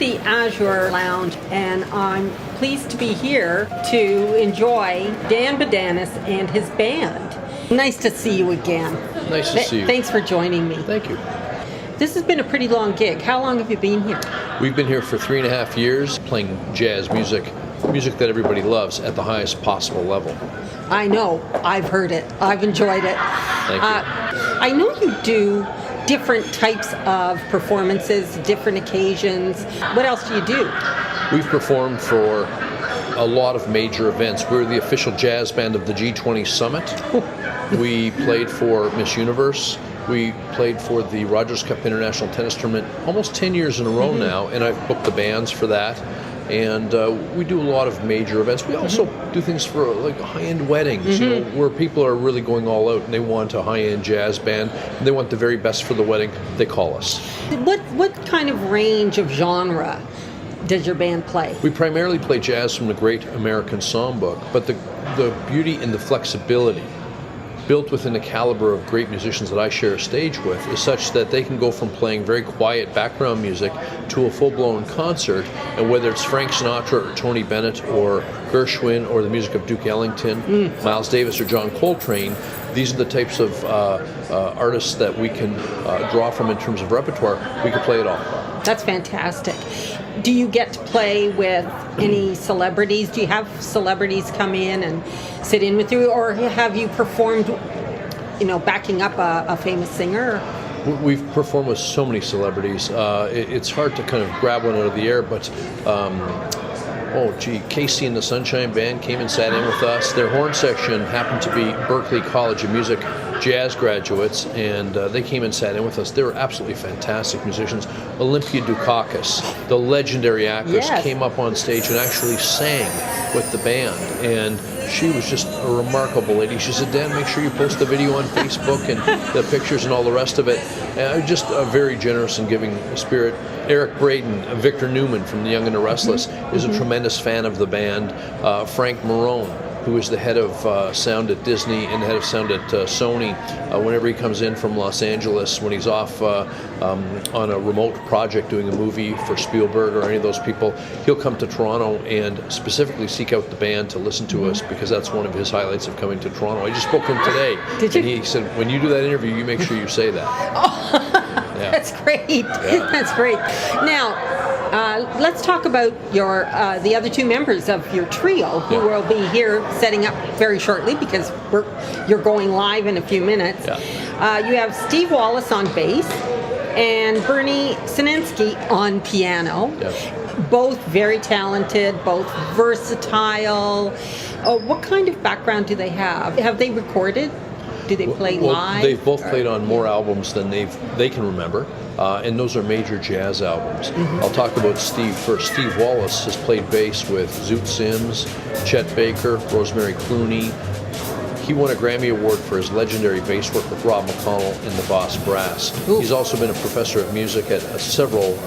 the Azure Lounge, and I'm pleased to be here to enjoy Dan Bodanis and his band. Nice to see you again. Nice to see you. Thanks for joining me. Thank you. This has been a pretty long gig. How long have you been here? We've been here for 3.5 years playing jazz music that everybody loves at the highest possible level. I know. I've heard it. I've enjoyed it. Thank you. I know you do different types of performances, different occasions. What else do you do? We've performed for a lot of major events. We're the official jazz band of the G20 Summit. We played for Miss Universe. We played for the Rogers Cup International Tennis Tournament almost 10 years in a row now, and I've booked the bands for that. And we do a lot of major events. We also do things for like high-end weddings, you know, where people are really going all out and they want a high-end jazz band and they want the very best for the wedding. They call us. What kind of range of genre does your band play? We primarily play jazz from the Great American Songbook, but the beauty and the flexibility built within the caliber of great musicians that I share a stage with is such that they can go from playing very quiet background music to a full-blown concert, and whether it's Frank Sinatra or Tony Bennett or Gershwin or the music of Duke Ellington, Miles Davis or John Coltrane, these are the types of artists that we can draw from in terms of repertoire. We can play it all. That's fantastic. Do you get to play with any celebrities? Do you have celebrities come in and sit in with you, or have you performed, you know, backing up a famous singer? We've performed with so many celebrities. It's hard to kind of grab one out of the air, but Casey and the Sunshine Band came and sat in with us. Their horn section happened to be Berklee College of Music jazz graduates, and they came and sat in with us. They were absolutely fantastic musicians. Olympia Dukakis, the legendary actress, came up on stage and actually sang with the band, and she was just a remarkable lady. She said, "Dan, make sure you post the video on Facebook and the pictures and all the rest of it." Just a very generous and giving spirit. Eric Braden, Victor Newman from The Young and the Restless is a tremendous fan of the band. Frank Marone, who is the head of sound at Disney and the head of sound at Sony, whenever he comes in from Los Angeles, when he's off on a remote project doing a movie for Spielberg or any of those people, he'll come to Toronto and specifically seek out the band to listen to us, because that's one of his highlights of coming to Toronto. I just spoke to him today. Did you? And he said, when you do that interview, you make sure you say that. Yeah. That's great. Yeah. That's great. Now, let's talk about your the other two members of your trio, who will be here setting up very shortly, because you're going live in a few minutes. Yeah. You have Steve Wallace on bass and Bernie Sinensky on piano. Yeah. Both very talented, both versatile. What kind of background do they have? Have they recorded? Do they play live? They've both played on more albums than they can remember, and those are major jazz albums. I'll talk about Steve first. Steve Wallace has played bass with Zoot Sims, Chet Baker, Rosemary Clooney. He won a Grammy Award for his legendary bass work with Rob McConnell in the Boss Brass. Ooh. He's also been a professor of music at several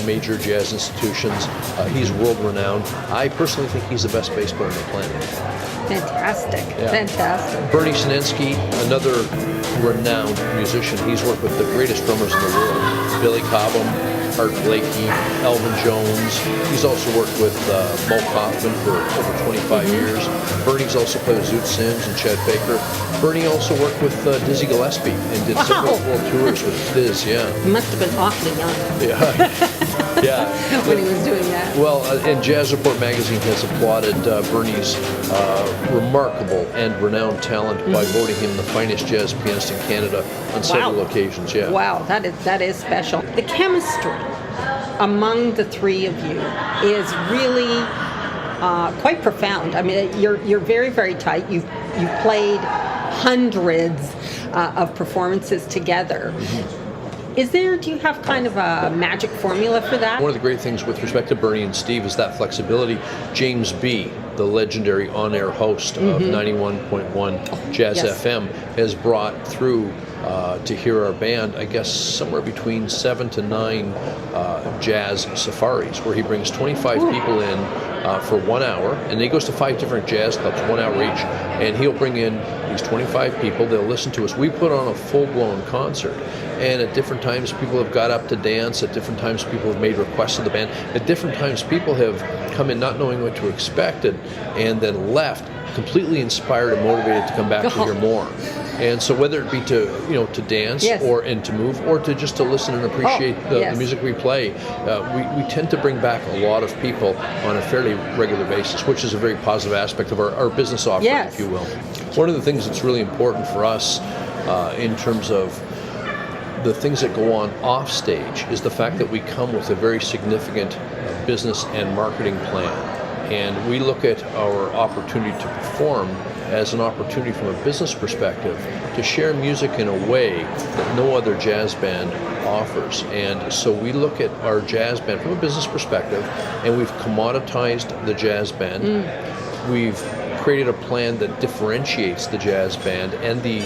major jazz institutions. He's world-renowned. I personally think he's the best bass player on the planet. Fantastic. Yeah. Fantastic. Bernie Sinensky, another renowned musician. He's worked with the greatest drummers in the world. Billy Cobham, Art Blakey, Elvin Jones. He's also worked with Mo Kaufman for over 25 years. Bernie's also played with Zoot Sims and Chet Baker. Bernie also worked with Dizzy Gillespie and did several world tours with Diz, yeah. He must have been awfully young. Yeah. Yeah. When he was doing that. Well, and Jazz Report magazine has applauded Bernie's remarkable and renowned talent by voting him the finest jazz pianist in Canada on several occasions. Yeah. Wow, that is special. The chemistry among the three of you is really quite profound. I mean, you're very, very tight. You've played hundreds of performances together. Do you have kind of a magic formula for that? One of the great things with respect to Bernie and Steve is that flexibility. James B., the legendary on-air host of 91.1 Jazz FM, has brought through to hear our band, I guess, somewhere between 7 to 9 jazz safaris, where he brings 25 people in for 1 hour, and he goes to 5 different jazz clubs, 1 hour each, and he'll bring in these 25 people. They'll listen to us. We put on a full-blown concert, and at different times people have got up to dance. At different times people have made requests of the band. At different times people have come in not knowing what to expect and then left completely inspired and motivated to come back to hear more. And so whether it be to dance or and to move or to just to listen and appreciate the music we play, we tend to bring back a lot of people on a fairly regular basis, which is a very positive aspect of our business offering, if you will. One of the things that's really important for us in terms of the things that go on off stage is the fact that we come with a very significant business and marketing plan. And we look at our opportunity to perform as an opportunity from a business perspective to share music in a way that no other jazz band offers. And so we look at our jazz band from a business perspective, and we've commoditized the jazz band. We've created a plan that differentiates the jazz band and the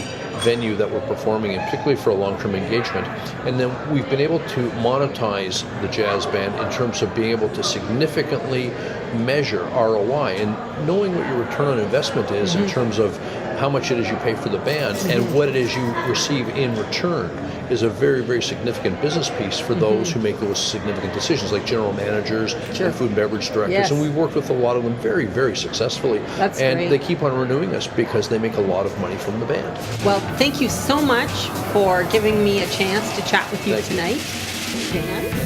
venue that we're performing in, particularly for a long-term engagement. And then we've been able to monetize the jazz band in terms of being able to significantly measure ROI and knowing what your return on investment is in terms of how much it is you pay for the band and what it is you receive in return is a very, very significant business piece for those who make those significant decisions, like general managers and food and beverage directors. And we've worked with a lot of them very, very successfully. That's and great. They keep on renewing us because they make a lot of money from the band. Well, thank you so much for giving me a chance to chat with you tonight, Dan.